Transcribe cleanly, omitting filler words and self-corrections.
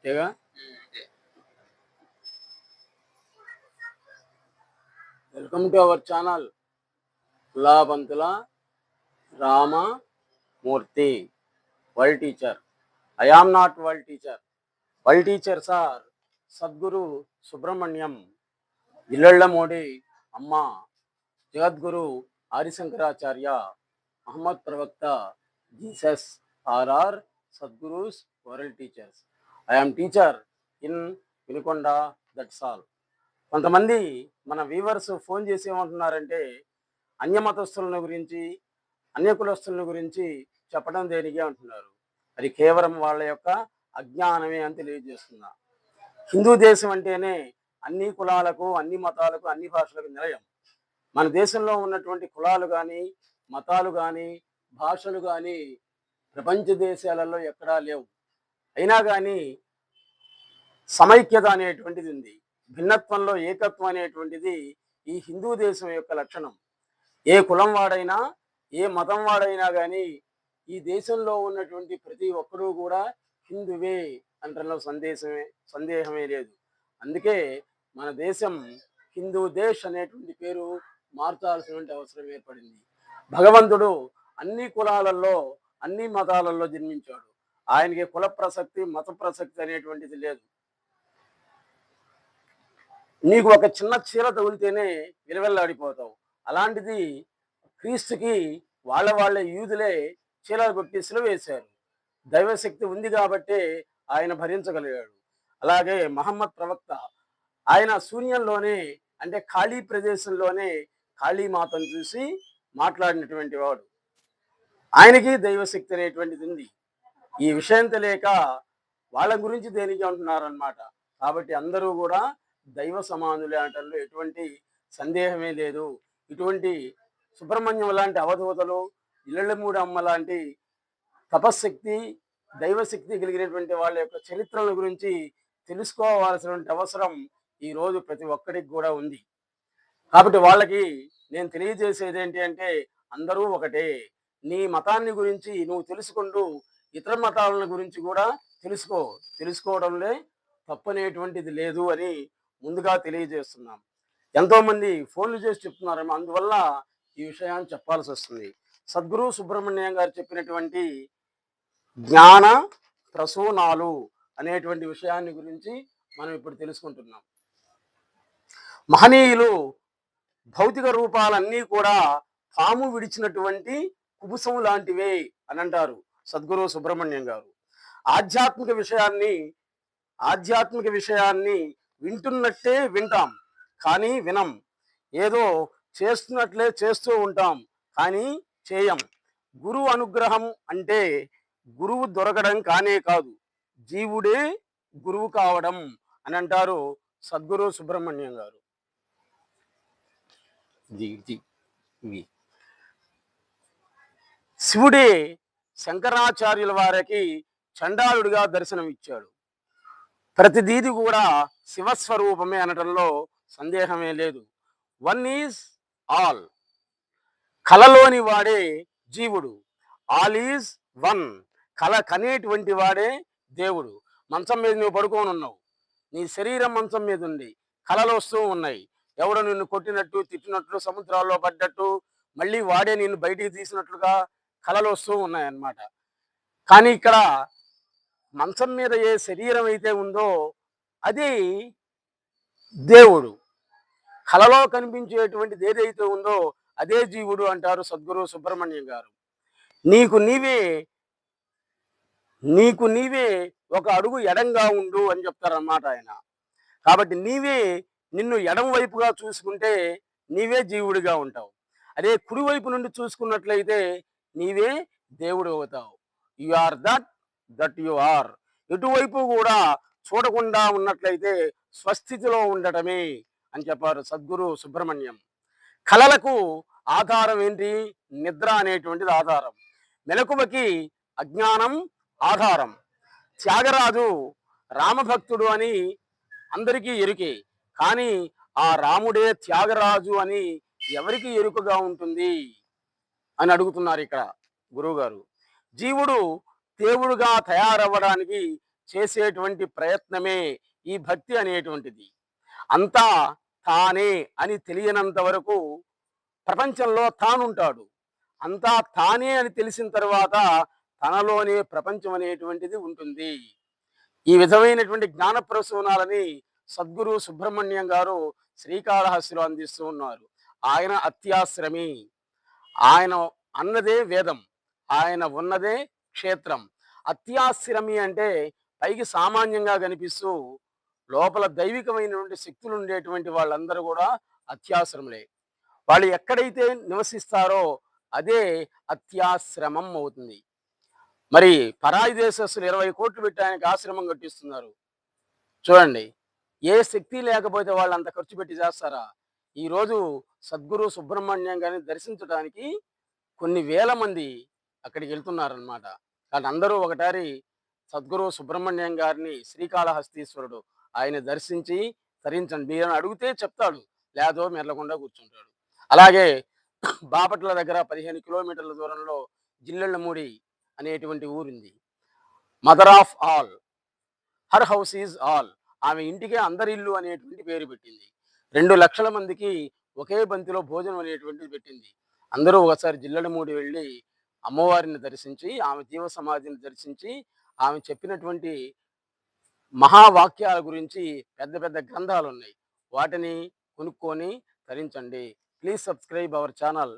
అంతేగా. Welcome to our channel Kulabanthula Ramamurthy, world teacher. I am not world teacher. World teachers are Sadguru Subrahmanyam, Illallamudi Amma, Jagadguru Adi Shankaracharya, Muhammad ప్రవక్త, Jesus are Sadgurus world teachers. I am teacher in Vinukonda, that's all. కొంతమంది మన weavers phone చేసి ఏమంటున్నారంటే, అన్యమతస్థుల గురించి, అన్య కులస్తుల గురించి చెప్పడం దేనికి అంటున్నారు. అది కేవలం వాళ్ళ యొక్క అజ్ఞానమే అని తెలియజేస్తున్నా. హిందూ దేశం అంటేనే అన్ని కులాలకు, అన్ని మతాలకు, అన్ని భాషలకు నిలయం. మన దేశంలో ఉన్నటువంటి కులాలు కానీ, మతాలు కానీ, భాషలు కానీ ప్రపంచ దేశాలలో ఎక్కడా లేవు. అయినా కానీ సమైక్యత అనేటువంటిది ఉంది. భిన్నత్వంలో ఏకత్వం అనేటువంటిది ఈ హిందూ దేశం యొక్క లక్షణం. ఏ కులం వాడైనా, ఏ మతం వాడైనా కానీ ఈ దేశంలో ఉన్నటువంటి ప్రతి ఒక్కరూ కూడా హిందువే అంటలో సందేహమే లేదు. అందుకే మన దేశం హిందూ దేశ్ అనేటువంటి పేరు మార్చాల్సినటువంటి అవసరం ఏర్పడింది. భగవంతుడు అన్ని కులాలలో, అన్ని మతాలలో జన్మించాడు. ఆయనకి కుల ప్రసక్తి, మత ప్రసక్తి అనేటువంటిది లేదు. నీకు ఒక చిన్న చీర తగిలితేనే విలవెల్లాడిపోతావు. అలాంటిది క్రీస్తుకి వాళ్ళ యూదులే చీరలు కొట్టి సిలువ వేశారు. దైవశక్తి ఉంది కాబట్టే ఆయన భరించగలిగాడు. అలాగే మహమ్మద్ ప్రవక్త, ఆయన శూన్యంలోనే, అంటే ఖాళీ ప్రదేశంలోనే కాళీమాతను చూసి మాట్లాడినటువంటి వాడు. ఆయనకి దైవశక్తి అనేటువంటిది ఉంది. ఈ విషయం తెలియక వాళ్ళ గురించి దేనికి అంటున్నారనమాట. కాబట్టి అందరూ కూడా దైవ సమానులే అనటంలో ఎటువంటి సందేహమే లేదు. ఇటువంటి సుబ్రహ్మణ్యం లాంటి అవధూతలు, ఇల్లళ్ళమూడి అమ్మ లాంటి తపశ్శక్తి, దైవశక్తి కలిగినటువంటి వాళ్ళ యొక్క చరిత్రల గురించి తెలుసుకోవాల్సినటువంటి అవసరం ఈరోజు ప్రతి ఒక్కరికి కూడా ఉంది. కాబట్టి వాళ్ళకి నేను తెలియజేసేది ఏంటి అంటే, అందరూ ఒకటే. నీ మతాన్ని గురించి నువ్వు తెలుసుకుంటూ ఇతర మతాల గురించి కూడా తెలుసుకోవడంలో తప్పనేటువంటిది లేదు అని ముందుగా తెలియజేస్తున్నాం. ఎంతోమంది ఫోన్లు చేసి చెప్తున్నారు, అందువల్ల ఈ విషయాన్ని చెప్పాల్సి వస్తుంది. సద్గురు సుబ్రహ్మణ్యం గారు చెప్పినటువంటి జ్ఞాన ప్రసూనాలు అనేటువంటి విషయాన్ని గురించి మనం ఇప్పుడు తెలుసుకుంటున్నాం. మహనీయులు భౌతిక రూపాలన్నీ కూడా పాము విడిచినటువంటి కుబుసం లాంటివే అని అంటారు సద్గురు సుబ్రహ్మణ్యం గారు. ఆధ్యాత్మిక విషయాన్ని వింటున్నట్టే వింటాం కానీ వినం. ఏదో చేస్తున్నట్లే చేస్తూ ఉంటాం కానీ చేయం. గురువు అనుగ్రహం అంటే గురువు దొరకడం కానే కాదు, జీవుడే గురువు కావడం అని అంటారు సద్గురు సుబ్రహ్మణ్యం గారు. శివుడే శంకరాచార్యుల వారికి చండాలుడిగా దర్శనమిచ్చాడు. ప్రతిదీది కూడా శివస్వరూపమే అనటంలో సందేహమే లేదు. One is all. కలలోని వాడే జీవుడు. All is one. కల కనేటువంటి వాడే దేవుడు. మంచం మీద నువ్వు పడుకొని ఉన్నావు, నీ శరీరం మంచం మీద ఉంది, కలలు వస్తూ ఉన్నాయి. ఎవడో నిన్ను కొట్టినట్టు, తిట్టినట్లు, సముద్రాల్లో పడ్డట్టు, మళ్ళీ వాడే నిన్ను బయటికి తీసినట్లుగా కలలు వస్తూ ఉన్నాయన్నమాట. కానీ ఇక్కడ మంచం మీద ఏ శరీరం అయితే ఉందో అది దేవుడు. కలలో కనిపించేటువంటిది ఏదైతే ఉందో అదే జీవుడు అంటారు సద్గురు సుబ్రహ్మణ్యం గారు. నీకు నీవే ఒక అడుగు ఎడంగా ఉండు అని చెప్తారన్నమాట ఆయన. కాబట్టి నిన్ను ఎడం వైపుగా చూసుకుంటే నీవే జీవుడిగా ఉంటావు. అదే కుడివైపు నుండి చూసుకున్నట్లయితే నీవే దేవుడు అవుతావు. You are that you are. ఎటువైపు కూడా చూడకుండా ఉన్నట్లయితే స్వస్థితిలో ఉండటమే అని చెప్పారు సద్గురు సుబ్రహ్మణ్యం. కలలకు ఆధారం ఏంటి? నిద్ర అనేటువంటిది ఆధారం. మెలకువకి అజ్ఞానం ఆధారం. త్యాగరాజు రామభక్తుడు అని అందరికీ ఎరుకే, కానీ ఆ రాముడే త్యాగరాజు అని ఎవరికి ఎరుకగా ఉంటుంది అని అడుగుతున్నారు ఇక్కడ గురువుగారు. జీవుడు దేవుడుగా తయారవ్వడానికి చేసేటువంటి ప్రయత్నమే ఈ భక్తి అనేటువంటిది. అంతా తానే అని తెలియనంత వరకు ప్రపంచంలో తానుంటాడు. అంతా తానే అని తెలిసిన తర్వాత తనలోనే ప్రపంచం అనేటువంటిది ఉంటుంది. ఈ విధమైనటువంటి జ్ఞాన ప్రసూనాలని సద్గురు సుబ్రహ్మణ్యం గారు శ్రీకాళహస్తిలో అందిస్తూ ఉన్నారు. ఆయన అత్యాశ్రమి. ఆయన అన్నదే వేదం. ఆయన ఉన్నదే క్షేత్రం. అత్యాశ్రమి అంటే పైకి సామాన్యంగా కనిపిస్తూ లోపల దైవికమైనటువంటి శక్తులు ఉండేటువంటి వాళ్ళందరూ కూడా అత్యాశ్రములే. వాళ్ళు ఎక్కడైతే నివసిస్తారో అదే అత్యాశ్రమం అవుతుంది. మరి పరాయి దేశస్తులు 20 కోట్లు పెట్టి ఆయనకి ఆశ్రమం కట్టిస్తున్నారు. చూడండి. ఏ శక్తి లేకపోతే వాళ్ళు అంత ఖర్చు పెట్టి చేస్తారా? ఈరోజు సద్గురు సుబ్రహ్మణ్యం గారిని దర్శించడానికి కొన్ని వేల మంది అక్కడికి వెళ్తున్నారనమాట. కానీ అందరూ ఒకటారి సద్గురు సుబ్రహ్మణ్యం గారిని శ్రీకాళహస్తీశ్వరుడు ఆయన దర్శించి తరించండి మీరని అడిగితే చెప్తాడు. లేదో మెరలకుండా కూర్చుంటాడు. అలాగే బాపట్ల దగ్గర 15 కిలోమీటర్ల దూరంలో జిల్లెళ్ళమూడి అనేటువంటి ఊరుంది. Mother of all, her house is all. ఆమె ఇంటికే అందరి ఇల్లు అనేటువంటి పేరు పెట్టింది. 2 లక్షల మందికి ఒకే బంతిలో భోజనం అనేటువంటిది పెట్టింది. అందరూ ఒకసారి జిల్లెడమూడి వెళ్ళి అమ్మవారిని దర్శించి, ఆమె జీవ సమాధిని దర్శించి, ఆమె చెప్పినటువంటి మహావాక్యాల గురించి పెద్ద పెద్ద గ్రంథాలున్నాయి. వాటిని కొనుక్కొని తరించండి. Please subscribe our channel.